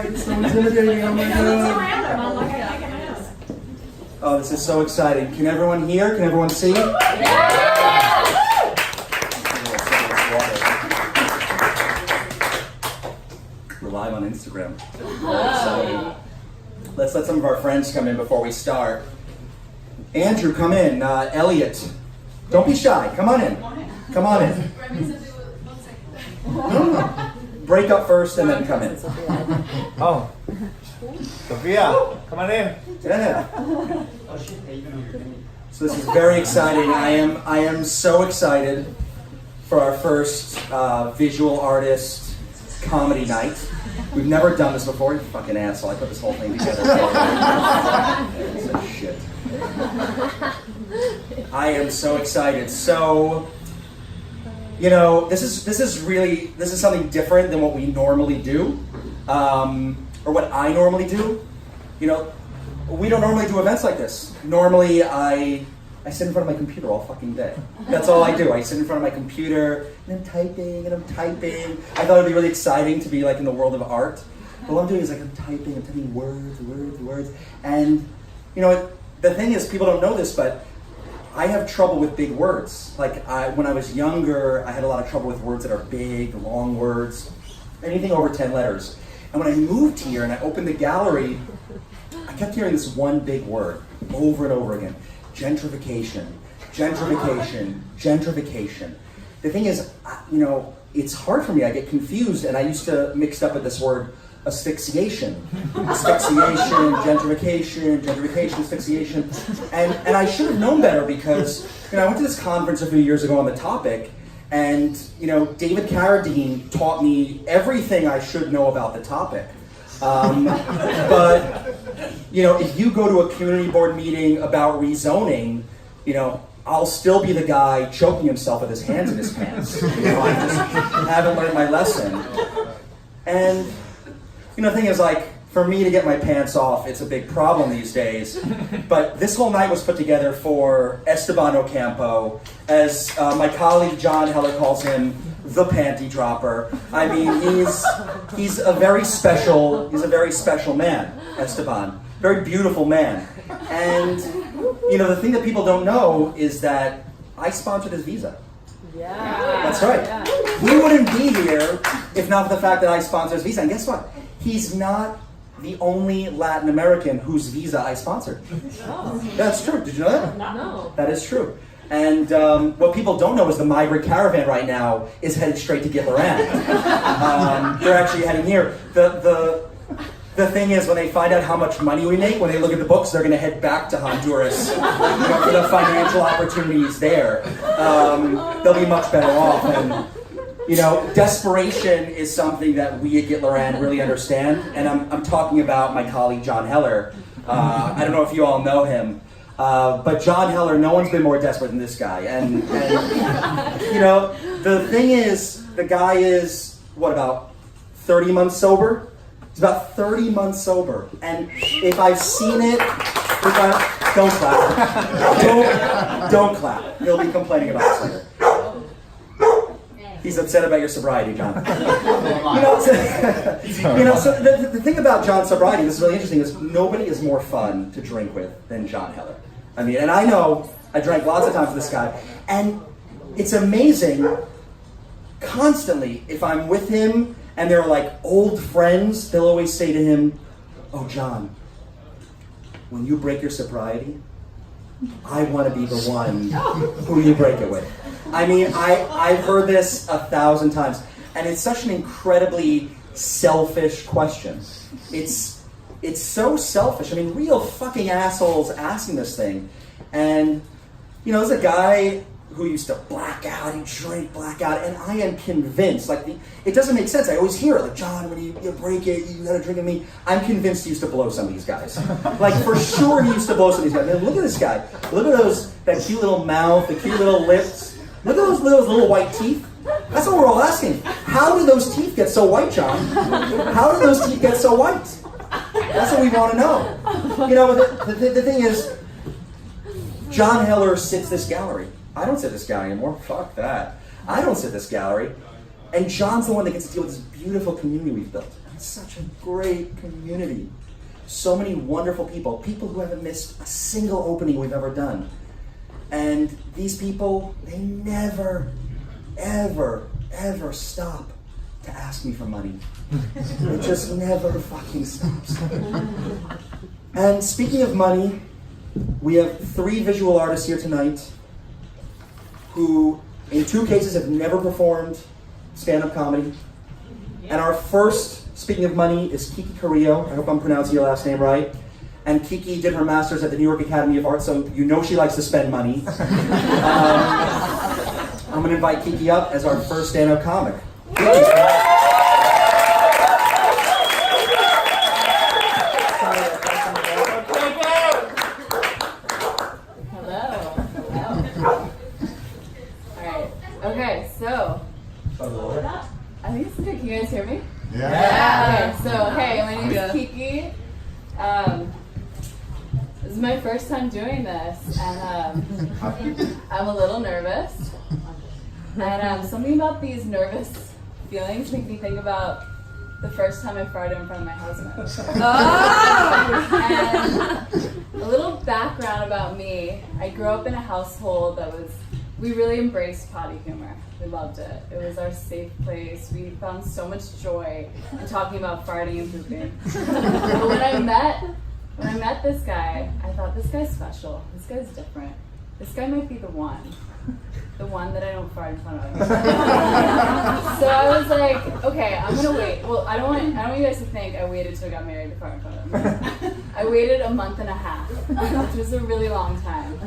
It's so intimidating. Oh my god. Oh, this is so exciting. Can everyone hear? Can everyone see? We're live on Instagram. So let's let some of our friends come in before we start. Andrew, come in. Elliot, don't be shy. Come on in. Come on in. No. Break up first and then come in. Oh. Sophia, come on in. Yeah. So this is very exciting. I am so excited for our first visual artist comedy night. We've never done this before. You fucking asshole. I put this whole thing together. Shit. I am so excited. So, you know, this is something different than what we normally do, or what I normally do. You know, we don't normally do events like this. Normally, I sit in front of my computer all fucking day. That's all I do. I sit in front of my computer and I'm typing and I'm typing. I thought it'd be really exciting to be like in the world of art. But what I'm doing is like I'm typing words. And you know, the thing is, people don't know this, but I have trouble with big words. Like when I was younger, I had a lot of trouble with words that are big, long words, anything over 10 letters. And when I moved here and I opened the gallery, I kept hearing this one big word over and over again. Gentrification. The thing is, you know, it's hard for me. I get confused, and I used to mix up with this word asphyxiation. Gentrification, asphyxiation. And I should have known better because, you know, I went to this conference a few years ago on the topic, and, you know, David Carradine taught me everything I should know about the topic. But, you know, if you go to a community board meeting about rezoning, you know, I'll still be the guy choking himself with his hands in his pants. You know, I just haven't learned my lesson. And, you know, the thing is, like, for me to get my pants off, it's a big problem these days. But this whole night was put together for Esteban Ocampo, as my colleague John Heller calls him, the panty dropper. I mean, he's a very special man, Esteban. Very beautiful man. And, you know, the thing that people don't know is that I sponsored his visa. Yeah. That's right. Yeah. He wouldn't be here if not for the fact that I sponsored his visa. And guess what? He's not the only Latin American whose visa I sponsored. Oh. That's true. Did you know that? No. That is true. And what people don't know is the migrant caravan right now is headed straight to Gitler. They're actually heading here. The thing is, when they find out how much money we make, when they look at the books, they're going to head back to Honduras, you know, for the financial opportunities there. They'll be much better off. And, you know, desperation is something that we at Gitler really understand. And I'm talking about my colleague John Heller. I don't know if you all know him. But John Heller, no one's been more desperate than this guy. And you know, the thing is, the guy is, what, about 30 months sober? He's about 30 months sober. And if I've seen it, don't clap. Don't clap. He'll be complaining about it later. He's upset about your sobriety, John. You know, so the thing about John's sobriety, this is really interesting, is nobody is more fun to drink with than John Heller. I mean, and I know, I drank lots of times with this guy, and it's amazing, constantly, if I'm with him, and they're like old friends, they'll always say to him, "Oh, John, when you break your sobriety, I want to be the one who you break it with." I mean, I've heard this 1,000 times, and it's such an incredibly selfish question. It's so selfish. I mean, real fucking assholes asking this thing. And, you know, there's a guy who used to black out, he'd drink, black out, and I am convinced, like, it doesn't make sense. I always hear it, like, John, when you break it, you gotta drink with me. I'm convinced he used to blow some of these guys. Like, for sure he used to blow some of these guys. Man, look at this guy. Look at that cute little mouth, the cute little lips. Look at those little white teeth. That's what we're all asking. How do those teeth get so white, John? How do those teeth get so white? That's what we want to know. You know, the thing is, John Heller sits this gallery. I don't sit this gallery anymore. Fuck that. I don't sit this gallery. And John's the one that gets to deal with this beautiful community we've built. it's such a great community. So many wonderful people who haven't missed a single opening we've ever done. And these people, they never, ever, ever stop to ask me for money. It just never fucking stops. And speaking of money, we have 3 visual artists here tonight who, in 2 cases, have never performed stand-up comedy. And our first, speaking of money, is Kiki Carillo. I hope I'm pronouncing your last name right. And Kiki did her master's at the New York Academy of Art, so you know she likes to spend money. I'm going to invite Kiki up as our first stand-up comic. I think it's good. Can you guys hear me? Yeah. Okay, so hey, my name is Kiki. This is my first time doing this, and I'm a little nervous. And something about these nervous feelings make me think about the first time I farted in front of my husband. And a little background about me: I grew up in a household we really embraced potty humor. We loved it. It was our safe place. We found so much joy in talking about farting and pooping. But when I met this guy, I thought, this guy's special. This guy's different. This guy might be the one that I don't fart in front of. So I was like, okay, I'm gonna wait. Well, I don't want you guys to think I waited till I got married to fart in front of him. I waited a month and a half, which was a really long time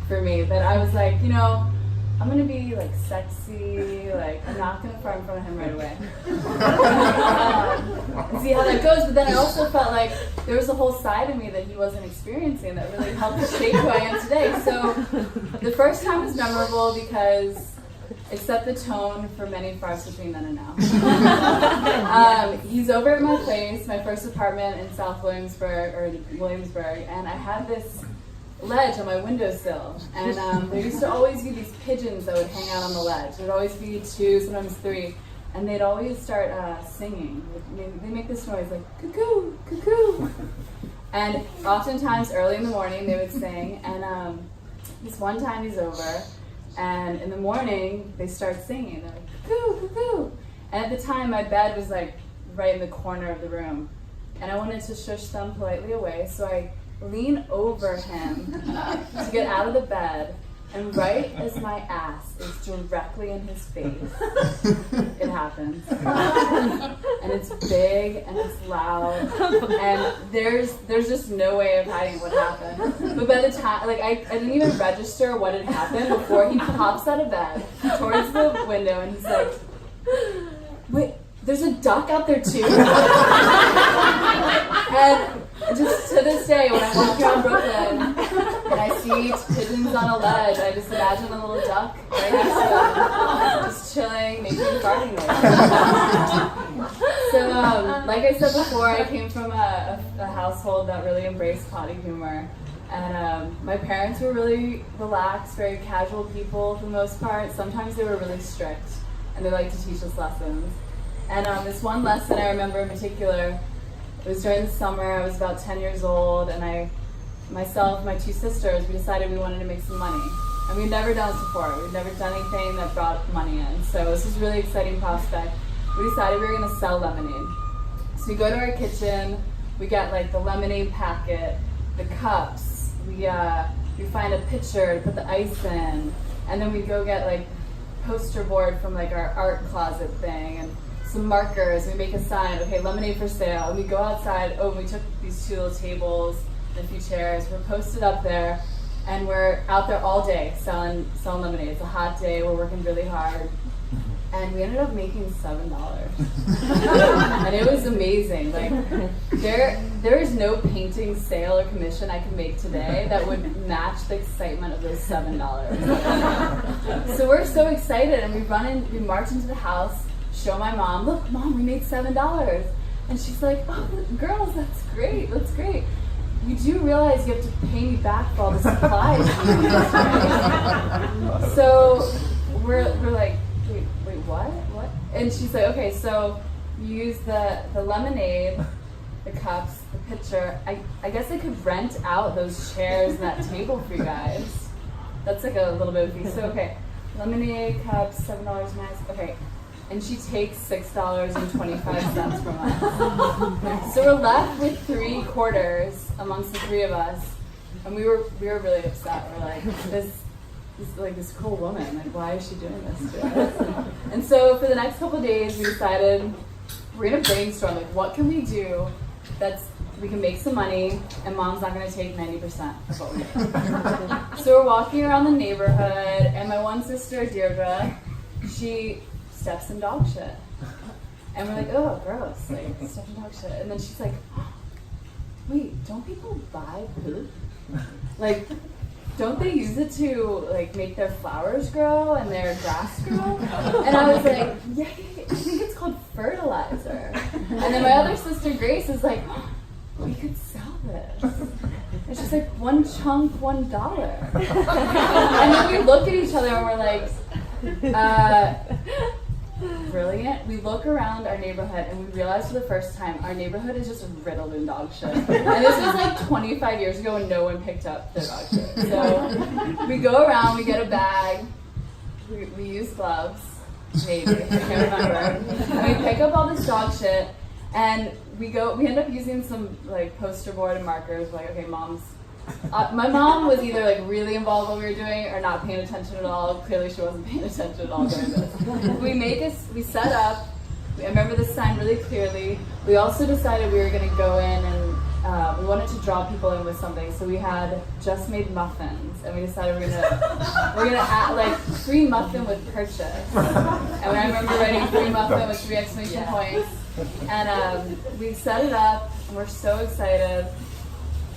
for me. But I was like, I'm gonna be like sexy, like I'm not gonna fart in front of him right away. And see how that goes, but then I also felt like there was a whole side of me that he wasn't experiencing that really helped shape who I am today. So the first time was memorable because it set the tone for many farts between then and now. He's over at my place, my first apartment in South Williamsburg, and I had this ledge on my windowsill, and there used to always be these pigeons that would hang out on the ledge. There'd always be 2, sometimes 3, and they'd always start singing. They make this noise like cuckoo, cuckoo, and oftentimes early in the morning they would sing. And this one time he's over, and in the morning they start singing. They're like cuckoo, cuckoo, and at the time my bed was like right in the corner of the room, and I wanted to shush them politely away, so I lean over him to get out of the bed, and right as my ass is directly in his face, it happens. And it's big and it's loud, and there's just no way of hiding what happened. But by the time, I didn't even register what had happened before he pops out of bed towards the window, and he's like, wait, there's a duck out there too? And just to this day, when I walk around Brooklyn and I see pigeons on a ledge, I just imagine a little duck right next to them, just chilling, making farting noise. So, like I said before, I came from a household that really embraced potty humor. And my parents were really relaxed, very casual people for the most part. Sometimes they were really strict, and they liked to teach us lessons. And this one lesson I remember in particular, it was during the summer. I was about 10 years old, and myself, my 2 sisters, we decided we wanted to make some money. And we'd never done this before. We'd never done anything that brought money in. So this was a really exciting prospect. We decided we were going to sell lemonade. So we go to our kitchen, we get like the lemonade packet, the cups, we find a pitcher to put the ice in, and then we go get like poster board from like our art closet thing, and some markers. We make a sign, okay, lemonade for sale. And we go outside. We took these 2 little tables and a few chairs. We're posted up there, and we're out there all day selling lemonade. It's a hot day. We're working really hard, and we ended up making $7. And it was amazing. Like there is no painting sale or commission I can make today that would match the excitement of those $7. So we're so excited, and we march into the house. Show my mom, look, Mom, we made $7. And she's like, oh, girls, that's great. You do realize you have to pay me back for all the supplies you use, right? So we're like, wait, what? And she's like, okay, so You use the lemonade, the cups, the pitcher. I guess I could rent out those chairs and that table for you guys. That's like a little bit of a fee. So okay, lemonade cups, $7 nice. Okay, and she takes $6.25 from us. So we're left with 3 quarters amongst the 3 of us, and we were really upset. We're like, this cool woman, like why is she doing this to us? And so for the next couple of days, we decided we're gonna brainstorm like what can we do we can make some money and mom's not gonna take 90% of what we make. So we're walking around the neighborhood and my one sister, Deirdre, she steps in dog shit. And we're like, oh, gross, like step in dog shit. And then she's like, wait, don't people buy poop? Like, don't they use it to like make their flowers grow and their grass grow? And I was like, yeah, I think it's called fertilizer. And then my other sister Grace is like, we could sell this. And she's like, 1 chunk, $1. And then we look at each other and we're like, brilliant. We look around our neighborhood and we realize for the first time our neighborhood is just riddled in dog shit. And this was like 25 years ago and no one picked up their dog shit. So we go around, we get a bag, we use gloves, maybe, I can't remember. And we pick up all this dog shit and we end up using some like poster board and markers. We're like, okay, my mom was either like really involved in what we were doing or not paying attention at all. Clearly she wasn't paying attention at all during this. We set up, I remember this sign really clearly. We also decided we were gonna go in and we wanted to draw people in with something. So we had just made muffins and we decided we're gonna add like free muffin with purchase. And I remember writing free muffin with 3 exclamation points. And we set it up and we're so excited.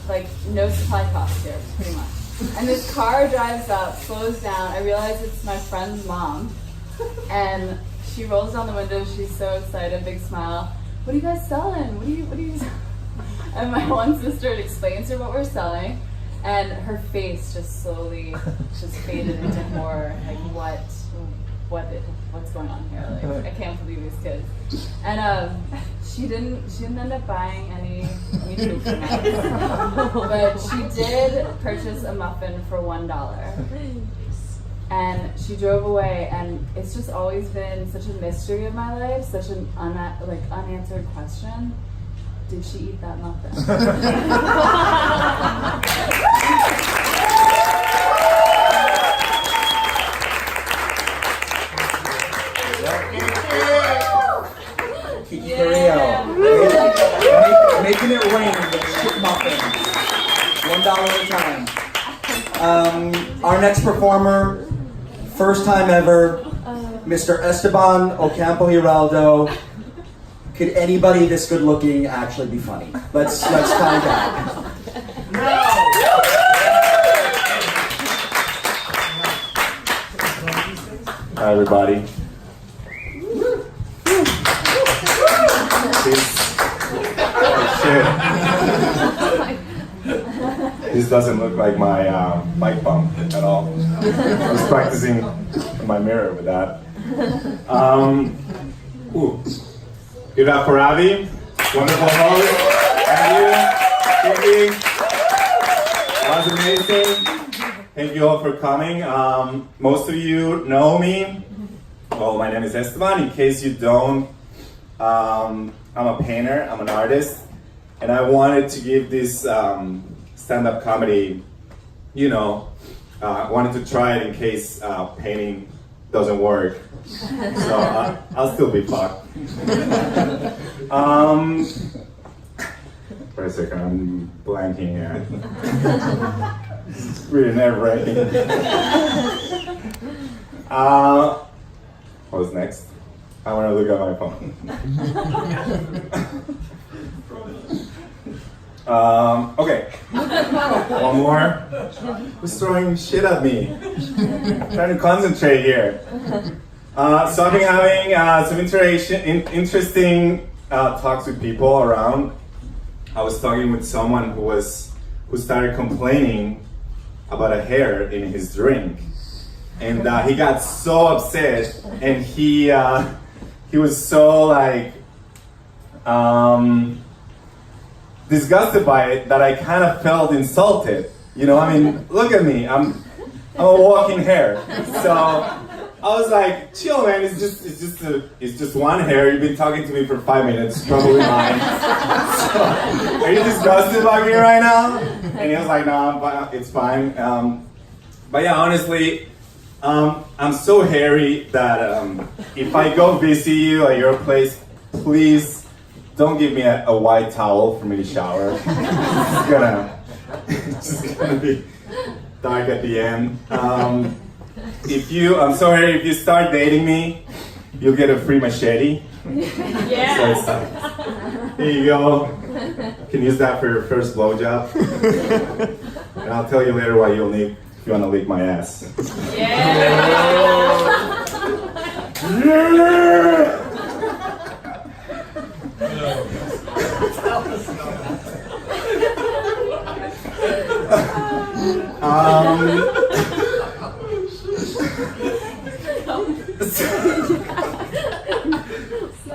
Like no supply cost here, pretty much. And this car drives up, slows down. I realize it's my friend's mom, and she rolls down the window. She's so excited, big smile. What are you guys selling? What are you? And my one sister explains to her what we're selling, and her face just slowly just faded into horror. Like what's going on here? Like I can't believe these kids. And she didn't end up buying any food from us, but she did purchase a muffin for $1. And she drove away, and it's just always been such a mystery of my life, such an unanswered question. Did she eat that muffin? Kiki Carillo. Making it rain with shit muffins. $1 at a time. Our next performer, first time ever, Mr. Esteban Ocampo-Giraldo. Could anybody this good looking actually be funny? Let's find out. Hi everybody. This doesn't look like my bike bump at all. I was practicing in my mirror with that. Give it up for Avi. Wonderful host. Thank you. Kiki. That was amazing. Thank you all for coming. Most of you know me. Well, my name is Esteban. In case you don't, I'm a painter. I'm an artist. And I wanted to give this stand-up comedy, wanted to try it in case painting doesn't work. So I'll still be fucked. For a second, I'm blanking here. It's really nerve-wracking. What's next? I want to look at my phone. Okay. One more. Who's throwing shit at me? I'm trying to concentrate here. So I've been having some interesting talks with people around. I was talking with someone who started complaining about a hair in his drink, and he got so upset, and he was so like disgusted by it that I kind of felt insulted. You know, I mean, look at me. I'm a walking hair. So I was like, chill, man. It's just one hair. You've been talking to me for 5 minutes. Probably mine. So, are you disgusted by me right now? And he was like, no, it's fine. But yeah, honestly, I'm so hairy that if I go visit you at your place, please don't give me a white towel for me to shower. It's just gonna be dark at the end. I'm so hairy. If you start dating me, you'll get a free machete. Yeah. So it's like, here you go. You can use that for your first blowjob. And I'll tell you later why you'll need if you want to lick my ass.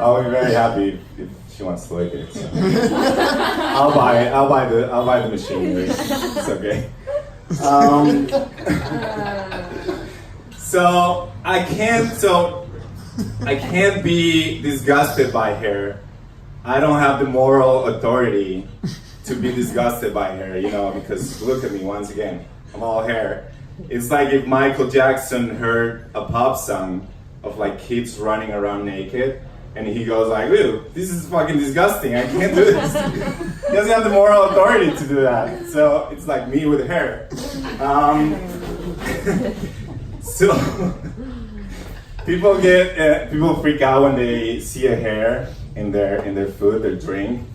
I'll be very happy if she wants to lick it. So. I'll buy the machinery. It's okay. So I can't be disgusted by hair. I don't have the moral authority to be disgusted by hair, you know, because look at me once again. I'm all hair. It's like if Michael Jackson heard a pop song of like kids running around naked, and he goes like, "Ew, this is fucking disgusting. I can't do this." He doesn't have the moral authority to do that. So it's like me with hair. So people freak out when they see a hair in their food, their drink.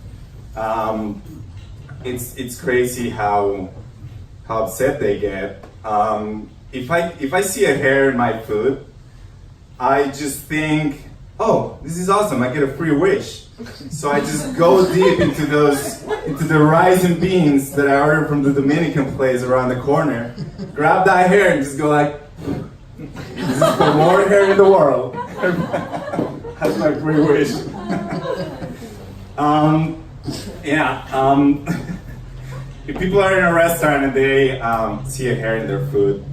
It's crazy how upset they get. If I see a hair in my food, I just think, oh, this is awesome, I get a free wish. So I just go deep into the rice and beans that I ordered from the Dominican place around the corner, grab that hair and just go like, this is the more hair in the world. That's my free wish. If people are in a restaurant and they see a hair in their food,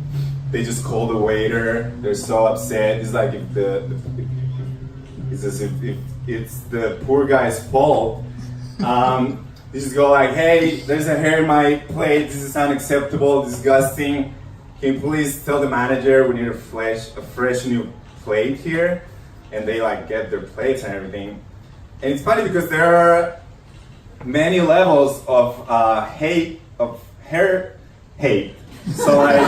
they just call the waiter. They're so upset. It's like if it's as if it's the poor guy's fault. They just go like, "Hey, there's a hair in my plate. This is unacceptable, disgusting. Can you please tell the manager we need a fresh new plate here?" And they like get their plates and everything. And it's funny because there are many levels of hair hate. So like,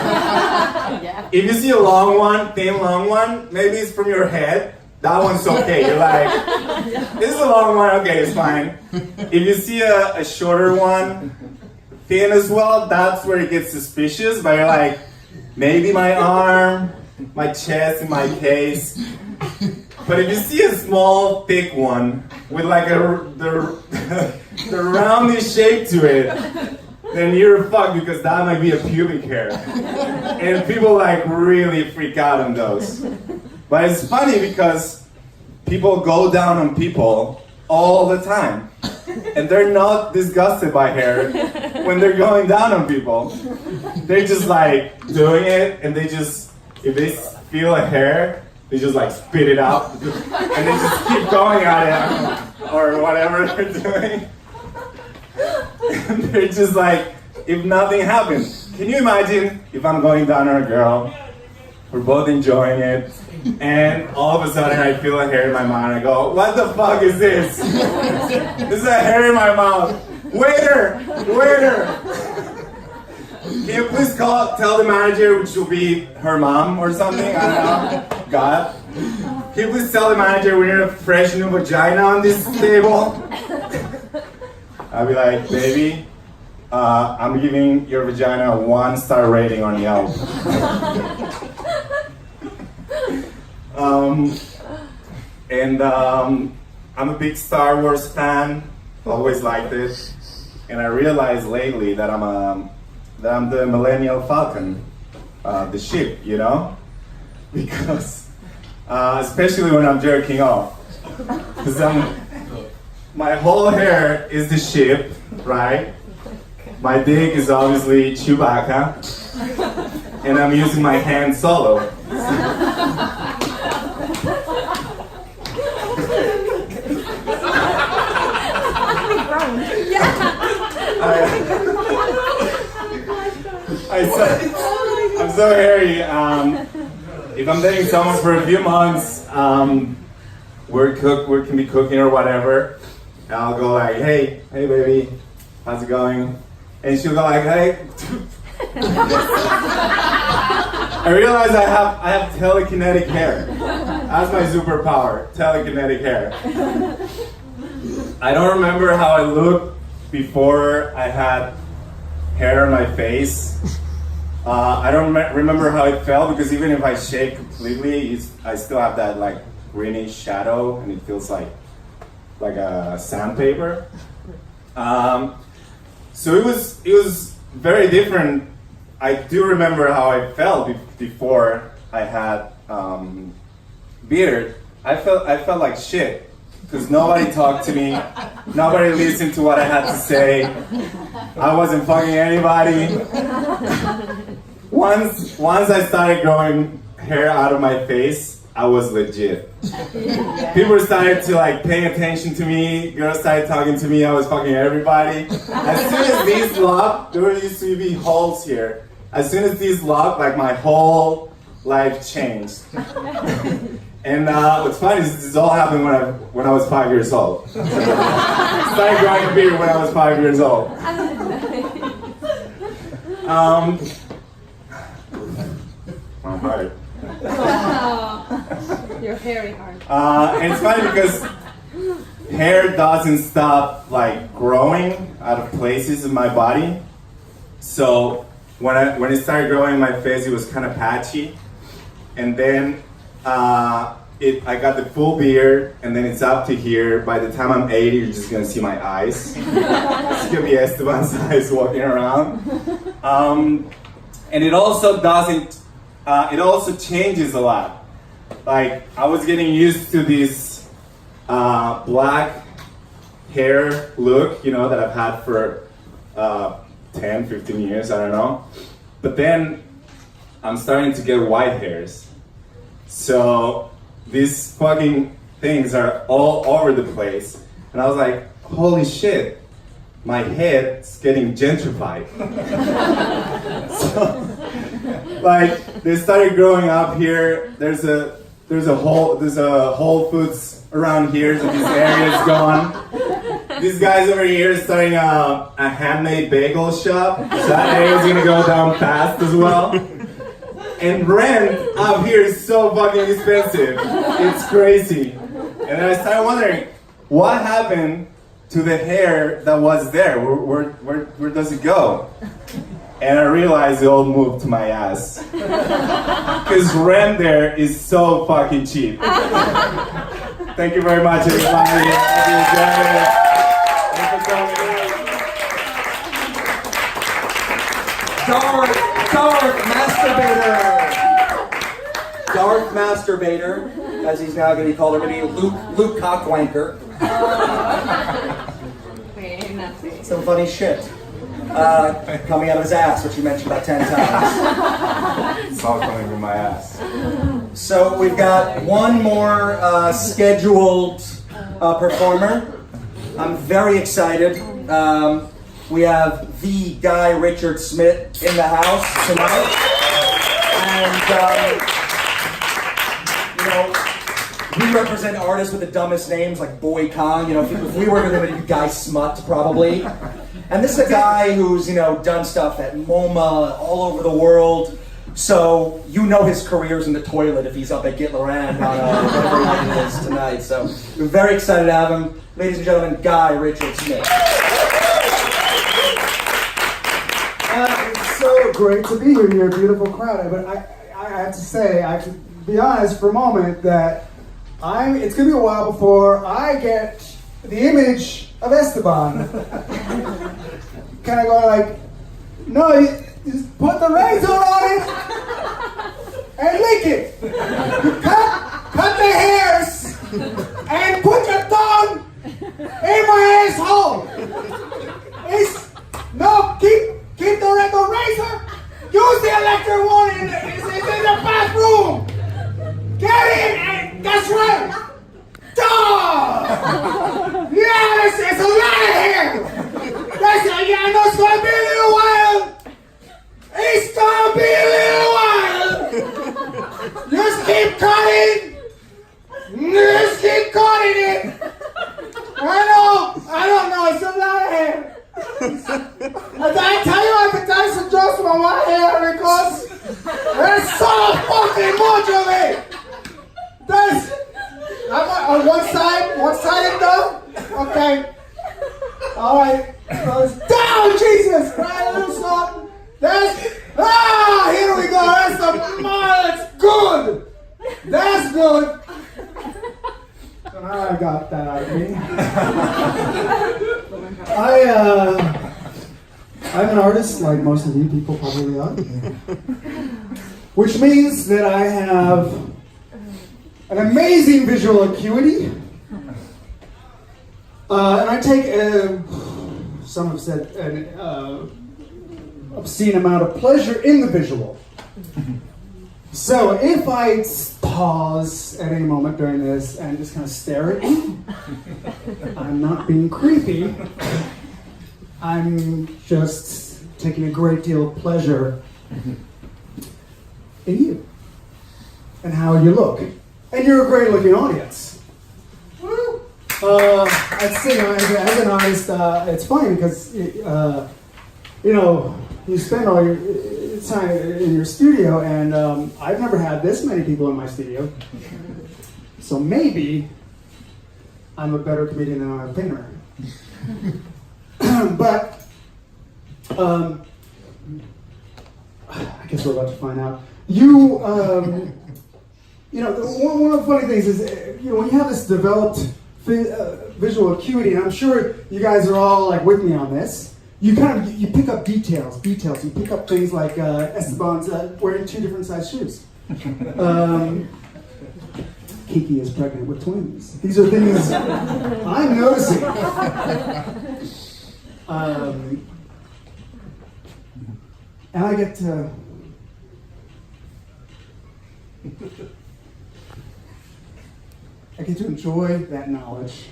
if you see a long one, thin long one, maybe it's from your head. That one's okay. You're like, this is a long one, okay, it's fine. If you see a shorter one, thin as well, that's where it gets suspicious. But you're like, maybe my arm, my chest, in my case. But if you see a small, thick one with like the roundish shape to it, then you're fucked because that might be a pubic hair. And people like really freak out on those. But it's funny because people go down on people all the time. And they're not disgusted by hair when they're going down on people. They're just like doing it, and they just, if they feel a hair, they just like spit it out. And they just keep going at it, or whatever they're doing. And they're just like, if nothing happens. Can you imagine if I'm going down on a girl, we're both enjoying it, and all of a sudden I feel a hair in my mouth and I go, what the fuck is this? This is a hair in my mouth. Waiter! Can you please tell the manager, which will be her mom or something, I don't know, God. Can you please tell the manager we need a fresh new vagina on this table? I'll be like, baby, I'm giving your vagina a 1-star rating on Yelp. I'm a big Star Wars fan, always liked it, and I realized lately that I'm the Millennial Falcon, the ship, you know, because especially when I'm jerking off, because my whole hair is the ship, right? My dick is obviously Chewbacca, and I'm using my hand solo. I'm so hairy. If I'm dating someone for a few months, we can be cooking or whatever, and I'll go like, hey baby, how's it going? And she'll go like, hey. I realize I have telekinetic hair. That's my superpower, telekinetic hair. I don't remember how I looked before I had hair on my face. I don't remember how it felt, because even if I shave completely, I still have that like greenish shadow, and it feels like a sandpaper. So it was very different. I do remember how I felt before I had beard. I felt like shit, because nobody talked to me, nobody listened to what I had to say. I wasn't fucking anybody. Once I started growing hair out of my face, I was legit. People started to like pay attention to me. Girls started talking to me. I was fucking everybody. As soon as these locked, there used to be holes here. As soon as these locked, like my whole life changed. And what's funny is this all happened when I was 5 years old. Started growing a beard when I was 5 years old. My heart. You're very hard. And it's funny because hair doesn't stop like growing out of places in my body. So when it started growing in my face, it was kind of patchy, and then I got the full beard, and then it's up to here. By the time I'm 80, you're just gonna see my eyes. It's gonna be Esteban's eyes walking around. And it also doesn't. It also changes a lot. Like, I was getting used to this black hair look, that I've had for 10, 15 years, I don't know. But then I'm starting to get white hairs. So these fucking things are all over the place. And I was like, holy shit, my head's getting gentrified. So, like, they started growing up here. There's a Whole Foods around here, so this area is gone. These guys over here are starting a handmade bagel shop, so that area is gonna go down fast as well. And rent up here is so fucking expensive. It's crazy. And then I started wondering, what happened to the hair that was there? Where does it go? And I realized it all moved to my ass. Because rent there is so fucking cheap. Thank you very much, everybody. Dark masturbator, as he's now going to be called, or maybe Luke Cockwanker. Some funny shit coming out of his ass, which you mentioned about 10 times. It's all coming from my ass. So we've got one more scheduled performer. I'm very excited. We have the guy Richard Smit in the house tonight. And we represent artists with the dumbest names like Boy Kong. If we were going to be Guy Smut, probably. And this is a guy who's, done stuff at MoMA all over the world. So his career's in the toilet if he's up at Gitler on whatever night it is tonight. So we're very excited to have him. Ladies and gentlemen, Guy Richard Smit. It's so great to be here. You're a beautiful crowd. But I have to say, I have to be honest for a moment that it's going to be a while before I get the image of Esteban. Kind of going like, no, you just put the razor on it and lick it. Cut the hairs and put your tongue in my Yes, it's a lot of hair. That's yeah, I know it's gonna be a little while. It's gonna be a little while. Just keep cutting. Just keep cutting it. I don't know, it's a lot of hair. And I tell you, I can tell you some jokes about my hair because there's so fucking much of it. There's, I'm on one side enough? Okay. All right. Down, Jesus! Right, a little something. Here we go. That's good. That's good. So now I got that out of me. I'm an artist, like most of you people probably are. Which means that I have an amazing visual acuity. And I take, some have said, an obscene amount of pleasure in the visual. So if I pause at any moment during this and just kind of stare at you, I'm not being creepy. I'm just taking a great deal of pleasure in you and how you look. And you're a great looking audience. I'd say as an artist, it's funny because, you spend all your time in your studio, and I've never had this many people in my studio. So maybe I'm a better comedian than I'm a painter. But I guess we're about to find out. One of the funny things is, when you have this developed visual acuity, and I'm sure you guys are all like with me on this. You pick up details. You pick up things like Esteban's wearing 2 different size shoes. Kiki is pregnant with twins. These are things I'm noticing. And I get to enjoy that knowledge,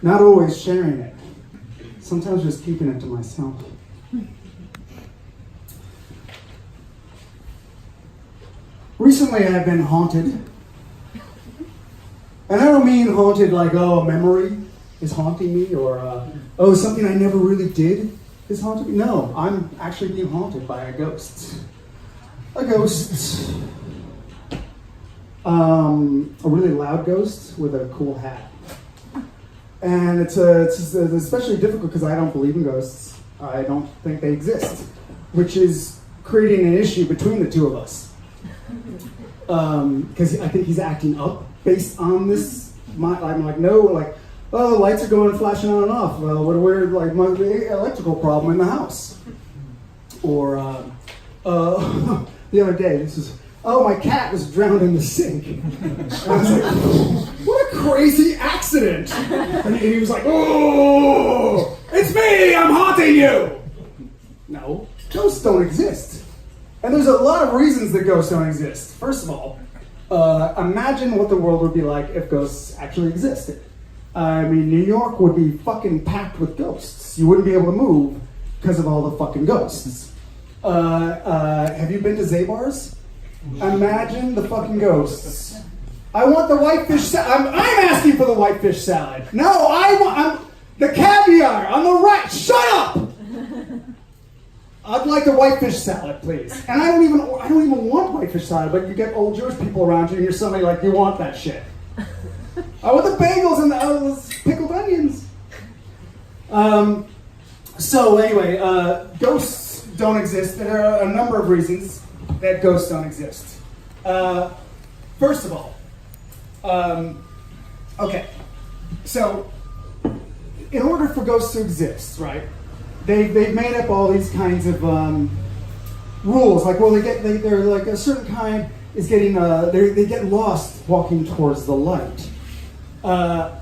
not always sharing it. Sometimes just keeping it to myself. Recently I've been haunted. And I don't mean haunted like, a memory is haunting me, or, something I never really did is haunting me. No, I'm actually being haunted by a ghost. A ghost. A really loud ghost with a cool hat. And it's especially difficult because I don't believe in ghosts. I don't think they exist, which is creating an issue between the two of us. Because I think he's acting up based on this. I'm like, no, like, the lights are going flashing on and off. What a weird, electrical problem in the house. Or the other day, my cat was drowned in the sink. And I was like, what a crazy accident. And he was like, oh, it's me, I'm haunting you. No, ghosts don't exist. And there's a lot of reasons that ghosts don't exist. First of all, imagine what the world would be like if ghosts actually existed. New York would be fucking packed with ghosts. You wouldn't be able to move because of all the fucking ghosts. Have you been to Zabar's? Imagine the fucking ghosts. I want the whitefish salad. I'm asking for the whitefish salad. No, I'm the caviar on the right. Shut up! I'd like the whitefish salad, please. And I don't even want whitefish salad, but you get old Jewish people around you and you're somebody like, you want that shit. I want the bagels and the pickled onions. So anyway, ghosts don't exist. There are a number of reasons that ghosts don't exist. First of all, so in order for ghosts to exist, right, they've made up all these kinds of rules. Like, they're like a certain kind is getting they get lost walking towards the light, and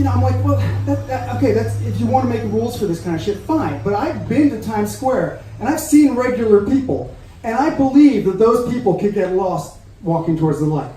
I'm like, well, that's if you want to make rules for this kind of shit, fine. But I've been to Times Square and I've seen regular people, and I believe that those people could get lost walking towards the light.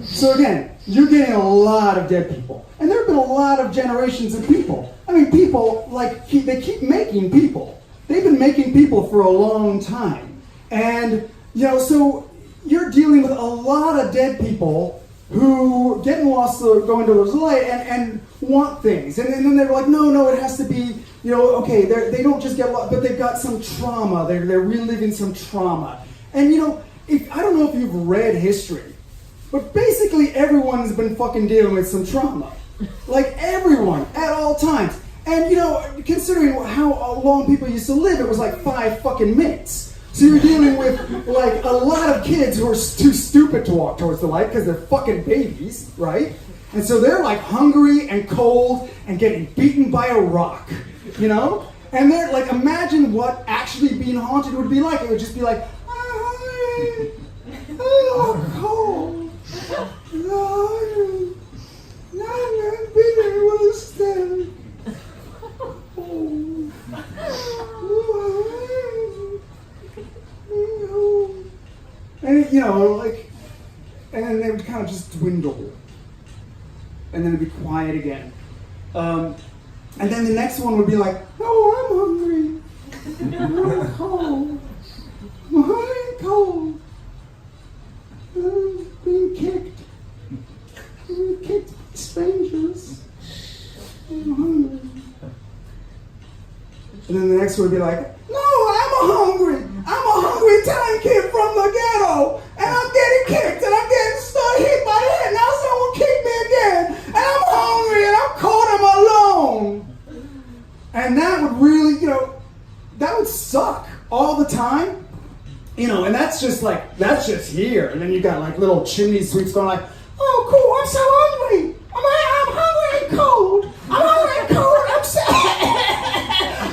So again, you're getting a lot of dead people. And there have been a lot of generations of people. I mean, people, like, they keep making people. They've been making people for a long time. And, you know, so you're dealing with a lot of dead people who get lost or go into the light and want things. And then they're like, no, it has to be, you know, okay, they don't just get lost, but they've got some trauma. They're reliving some trauma. And, you know, I don't know if you've read history, but basically everyone's been fucking dealing with some trauma. Like everyone, at all times. And, you know, considering how long people used to live, it was like 5 fucking minutes. So you're dealing with, like, a lot of kids who are too stupid to walk towards the light because they're fucking babies, right? And so they're, like, hungry and cold and getting beaten by a rock, you know? And they're, like, imagine what actually being haunted would be like. It would just be like, oh, cold. I'm being able to stand. And, you know, like, and then they would kind of just dwindle. And then it'd be quiet again. And then the next one would be like, oh, I'm hungry. I'm cold. I'm hungry and cold. I'm being kicked. I'm being kicked by strangers. I'm hungry. And then the next one would be like, no, I'm a hungry Italian kid from the ghetto, and I'm getting kicked, and I'm getting hit by the head. Now someone kicked me again, and I'm hungry, and I'm cold, I'm alone. And that would really, you know, that would suck all the time. You know, and that's just here. And then you got like little chimney sweeps going like, oh, cool, I'm so hungry. I'm hungry and cold. I'm hungry and cold, and I'm sad.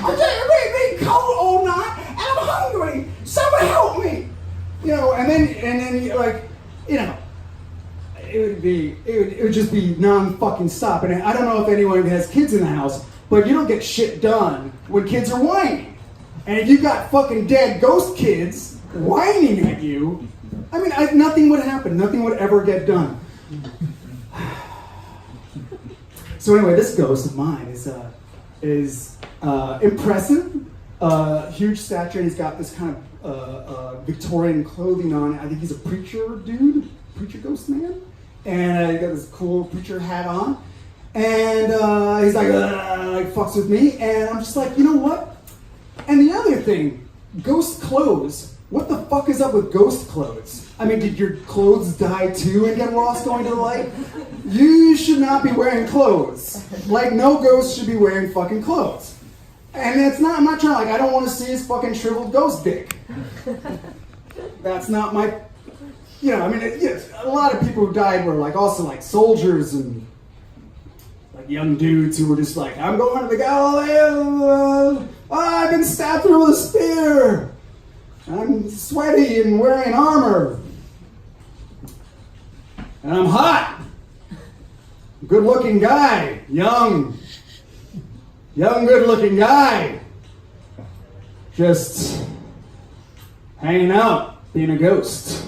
I'm just being cold all night, and I'm hungry. Someone help me. You know, and then like, you know, it would just be non-fucking stop. And I don't know if anyone has kids in the house, but you don't get shit done when kids are whining. And if you got fucking dead ghost kids whining at you, I mean, nothing would happen. Nothing would ever get done. So anyway, this ghost of mine is impressive, huge stature, and he's got this kind of Victorian clothing on. I think he's a preacher dude, preacher ghost man, and he got this cool preacher hat on, and he's like fucks with me, and I'm just like, you know what? And the other thing, ghost clothes. What the fuck is up with ghost clothes? I mean, did your clothes die too and get lost going to the light? You should not be wearing clothes. Like, no ghost should be wearing fucking clothes. And it's not, I'm not trying, like, I don't want to see his fucking shriveled ghost dick. That's not my, you know, I mean, yes, a lot of people who died were like also like soldiers and like young dudes who were just like, I'm going to the Galilee, I've been stabbed through with a spear. I'm sweaty and wearing armor. And I'm hot. Good looking guy. Young, good looking guy. Just hanging out, being a ghost.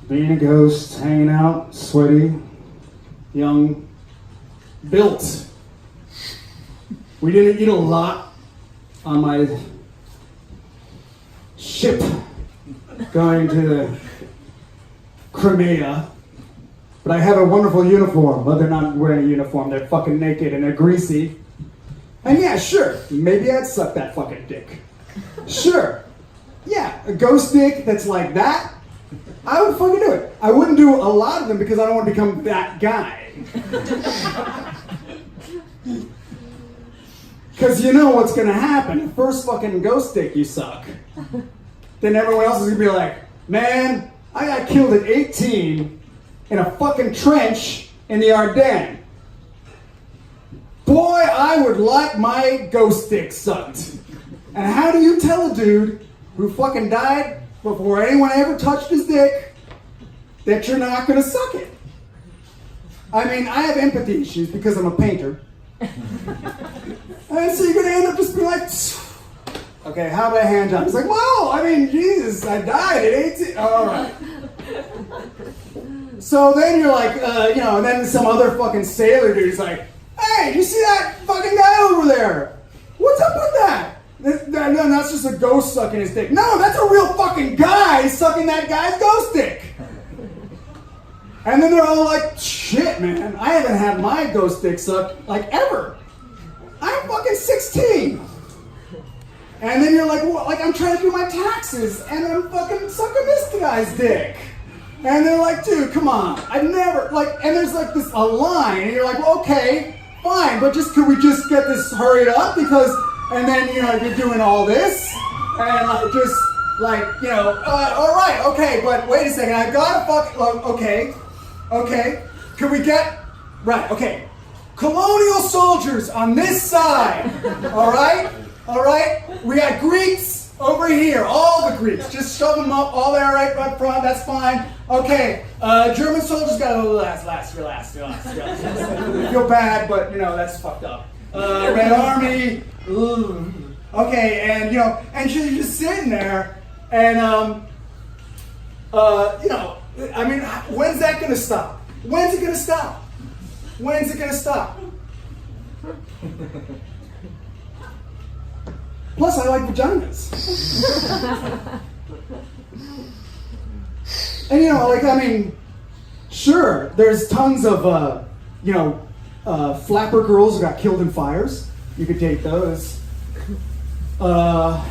Being a ghost, hanging out, sweaty, young, built. We didn't eat a lot on my ship going to Crimea, but I have a wonderful uniform. Well, they're not wearing a uniform, they're fucking naked and they're greasy. And yeah, sure, maybe I'd suck that fucking dick. Sure. Yeah, a ghost dick that's like that, I would fucking do it. I wouldn't do a lot of them because I don't want to become that guy. Because you know what's going to happen. The first fucking ghost dick you suck, then everyone else is going to be like, man, I got killed at 18 in a fucking trench in the Ardennes. Boy, I would like my ghost dick sucked. And how do you tell a dude who fucking died before anyone ever touched his dick that you're not going to suck it? I mean, I have empathy issues because I'm a painter. And so you're going to end up just being like, okay, how about a hand job? It's like, well, I mean, Jesus, I died at 18. All right. So then you're like, and then some other fucking sailor dude's like, hey, you see that fucking guy over there? What's up with that? No, that's just a ghost sucking his dick. No, that's a real fucking guy sucking that guy's ghost dick. And then they're all like, shit, man, I haven't had my ghost dick sucked, like, ever. I'm fucking 16. And then you're like, well, like, I'm trying to do my taxes, and I'm fucking sucking this guy's dick. And they're like, dude, come on. I've never, like, and there's like this, a line, and you're like, well, okay, fine, but could we just get this hurried up? Because, and then, you're doing all this, and like, just, like, all right, okay, but wait a second, I've got to okay, could we get, right, okay, colonial soldiers on this side, all right, we got Greeks over here, all the Greeks, just shove them up, all there right up front, that's fine, okay, German soldiers got a little relax. I feel bad, but, that's fucked up. Red Army, ooh. Okay, and, and you're just sitting there, and, I mean, when's that gonna stop? When's it gonna stop? Plus, I like vaginas. And, sure, there's tons of, flapper girls who got killed in fires. You could date those. But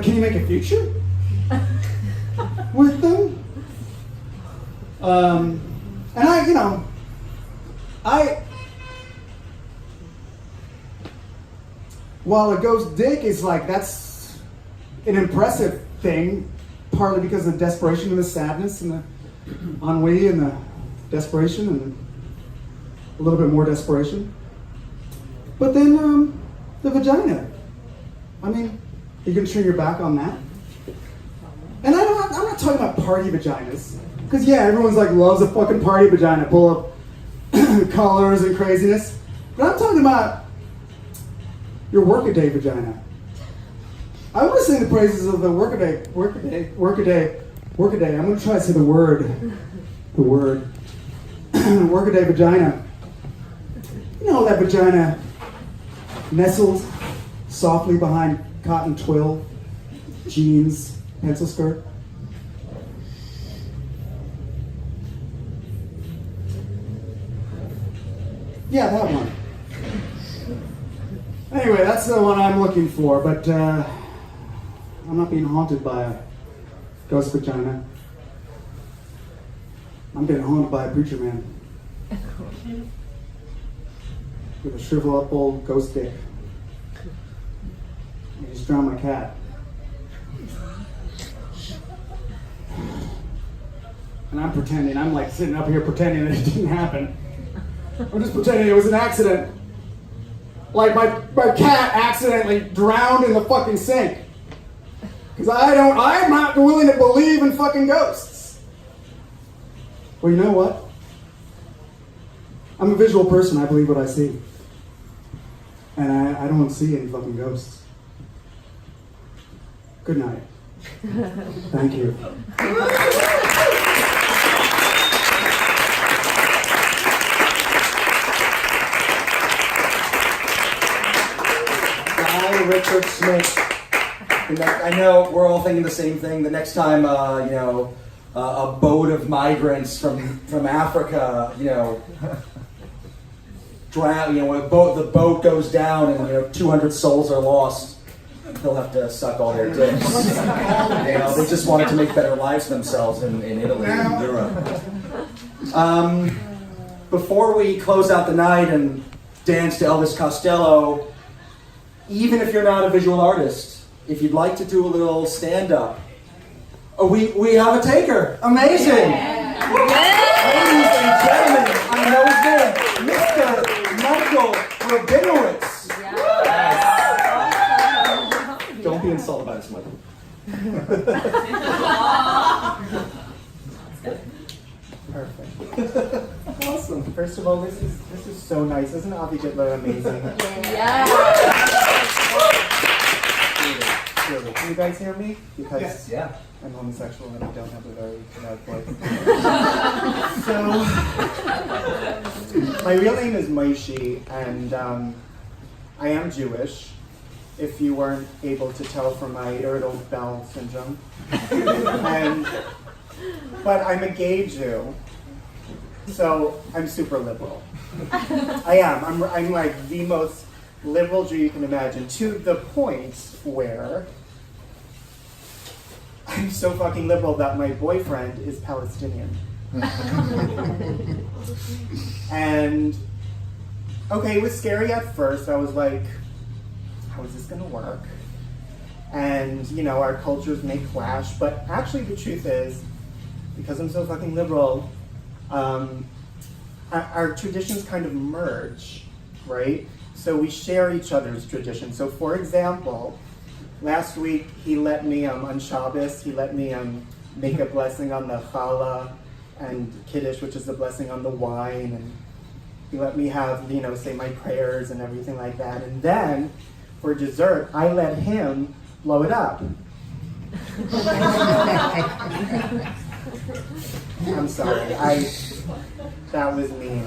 can you make a future with them? And while a ghost dick is like, that's an impressive thing, partly because of the desperation and the sadness and the ennui and the desperation and a little bit more desperation. But then the vagina. I mean, you can turn your back on that. And I'm not talking about party vaginas. Because yeah, everyone's like loves a fucking party vagina, pull up colors and craziness. But I'm talking about your workaday vagina. I want to sing the praises of the workaday. I'm going to try to say the word. Workaday vagina. You know that vagina nestled softly behind cotton twill, jeans, pencil skirt. Yeah, that one. Anyway, that's the one I'm looking for, but I'm not being haunted by a ghost vagina. I'm getting haunted by a preacher man with a shriveled up old ghost dick. I just drowned my cat. And I'm pretending, I'm like sitting up here pretending that it didn't happen. I'm just pretending it was an accident. Like my cat accidentally drowned in the fucking sink. Because I'm not willing to believe in fucking ghosts. Well, you know what? I'm a visual person, I believe what I see. And I don't see any fucking ghosts. Good night. Thank you. Richard Smit. I know we're all thinking the same thing. The next time, a boat of migrants from Africa, drown. When the boat goes down and 200 souls are lost, they'll have to suck all their dicks. They just wanted to make better lives for themselves in Italy and Europe. Before we close out the night and dance to Elvis Costello, even if you're not a visual artist, if you'd like to do a little stand-up, we have a taker. Amazing! Yeah. Ladies and gentlemen, I know his name, Mr. Michael Rabinowitz. Yes. Don't be insulted by this, Michael. Perfect. Awesome. First of all, this is so nice. Isn't Gitler amazing? Yeah. Really. Okay, can you guys hear me? Because Yes. Yeah. I'm homosexual and I don't have a very loud voice. So, my real name is Moishi, and I am Jewish, if you weren't able to tell from my irritable bowel syndrome. But I'm a gay Jew, so I'm super liberal. I am. I'm like the most liberal Jew you can imagine, to the point where I'm so fucking liberal that my boyfriend is Palestinian. And, okay, it was scary at first. I was like, how is this gonna work? And, you know, our cultures may clash, but actually the truth is, because I'm so fucking liberal, our traditions kind of merge, right? So we share each other's traditions. So for example, last week he let me, on Shabbos, he let me make a blessing on the challah and kiddush, which is the blessing on the wine, and he let me have, you know, say my prayers and everything like that. And then, for dessert, I let him blow it up. I'm sorry, that was mean.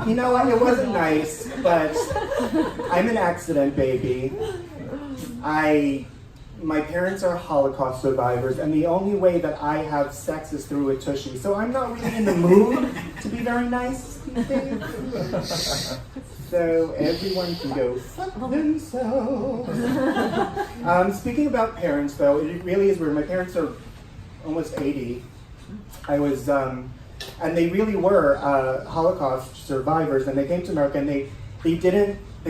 You know what, it wasn't nice, but I'm an accident baby. My parents are Holocaust survivors, and the only way that I have sex is through a tushy. So I'm not really in the mood to be very nice these days. So everyone can go fuck themselves. Speaking about parents, though, it really is weird. My parents are almost 80. And they really were Holocaust survivors, and they came to America, and they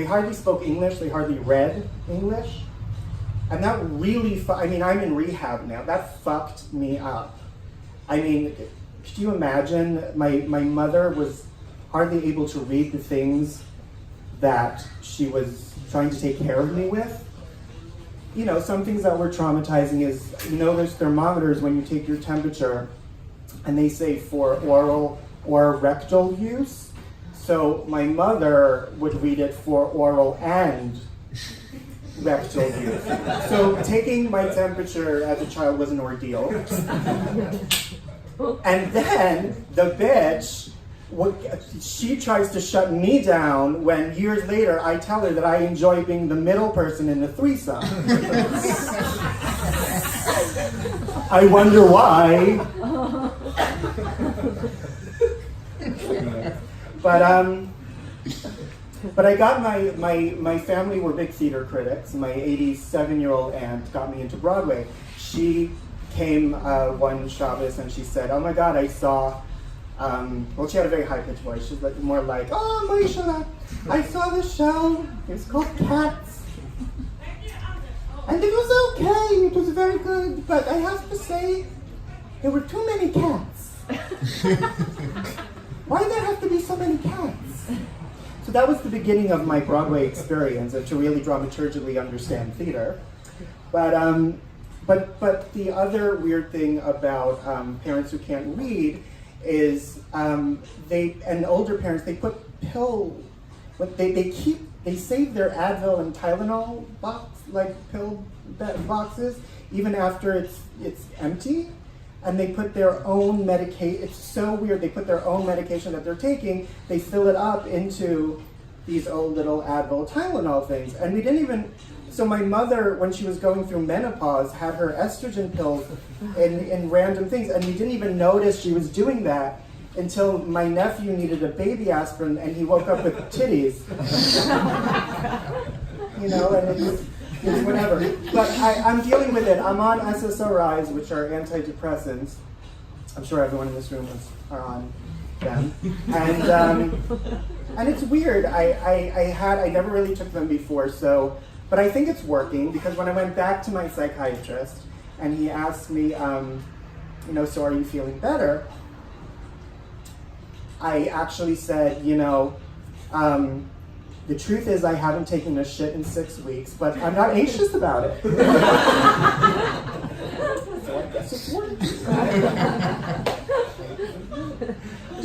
hardly spoke English, they hardly read English. And that really, I'm in rehab now. That fucked me up. I mean, could you imagine? My mother was hardly able to read the things that she was trying to take care of me with. You know, some things that were traumatizing is, you know, there's thermometers when you take your temperature, and they say for oral or rectal use. So my mother would read it for oral and rectal use. So taking my temperature as a child was an ordeal. And then the bitch, she tries to shut me down when years later I tell her that I enjoy being the middle person in the threesome. I wonder why. But I got my family were big theater critics. My 87-year-old aunt got me into Broadway. She came one Shabbos and she said, "Oh my God, I saw." Well, she had a very high-pitched voice. She's like more like, "Oh, Maisha, I saw the show. It was called Cats, and it was okay. It was very good, but I have to say, there were too many cats. Why did there have to be so many cats?" So that was the beginning of my Broadway experience, and to really dramaturgically understand theater. But the other weird thing about parents who can't read is older parents, they put they save their Advil and Tylenol pill boxes even after it's empty. And they put their own medication, it's so weird, they put their own medication that they're taking, they fill it up into these old little Advil Tylenol things. And we didn't even, so my mother, when she was going through menopause, had her estrogen pills in random things, and we didn't even notice she was doing that until my nephew needed a baby aspirin and he woke up with titties. You know, and it's whatever. But I'm dealing with it. I'm on SSRIs, which are antidepressants. I'm sure everyone in this room are on them. And it's weird. I never really took them before, but I think it's working, because when I went back to my psychiatrist and he asked me, so are you feeling better? I actually said, the truth is I haven't taken a shit in 6 weeks, but I'm not anxious about it. So I guess it's working.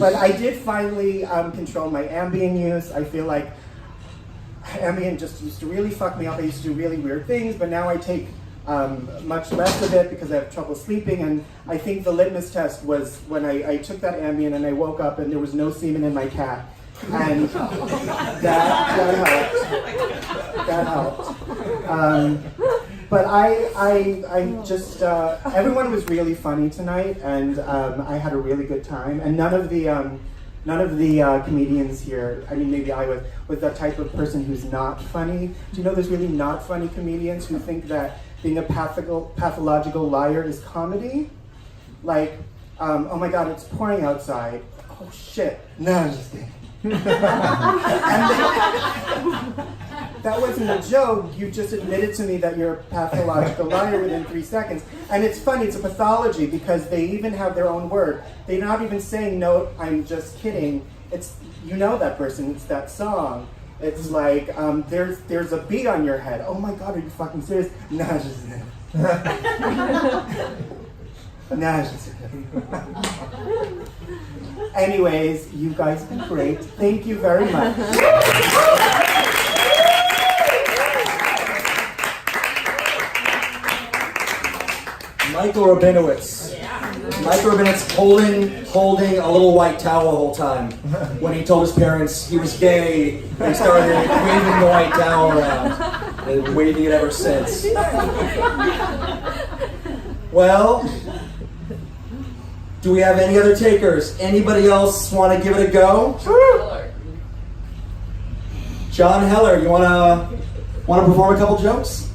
But I did finally control my Ambien use. I feel like Ambien just used to really fuck me up. I used to do really weird things, but now I take much less of it because I have trouble sleeping. And I think the litmus test was when I took that Ambien and I woke up and there was no semen in my cat. And that helped. But I just, everyone was really funny tonight, and I had a really good time. And none of the comedians here, I mean, maybe I was the type of person who's not funny. Do you know there's really not funny comedians who think that being a pathological liar is comedy? Like, oh my God, it's pouring outside. Oh shit. No, I'm just kidding. That wasn't a joke. You just admitted to me that you're a pathological liar within 3 seconds. And it's funny, it's a pathology because they even have their own word. They're not even saying, no, I'm just kidding. It's, you know that person, it's that song. It's like, there's a beat on your head. Oh my God, are you fucking serious? Nah, just nah, just Anyways, you guys been great. Thank you very much. Michael Rabinowitz. Michael Rabinowitz holding a little white towel the whole time. When he told his parents he was gay, they started waving the white towel around. They've been waving it ever since. Well, do we have any other takers? Anybody else want to give it a go? John Heller, you want to perform a couple jokes?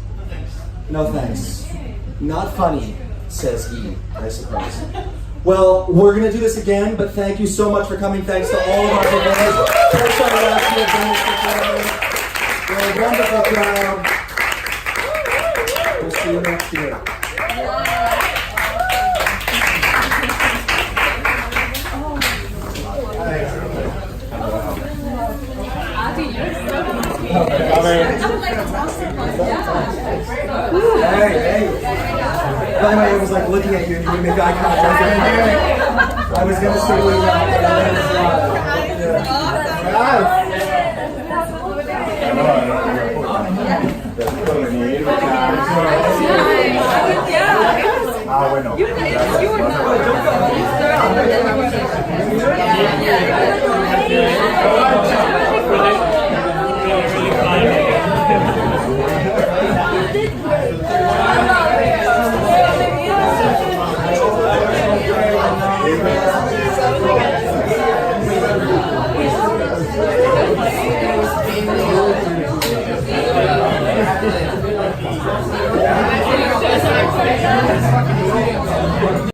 No thanks. Not funny, says he, I suppose. Well, we're going to do this again, but thank you so much for coming. Thanks to all of our performers. First time last year, we're a wonderful crowd. We'll see you next year. Hey. By the way, I was like looking at you and you made eye contact. I was going to say we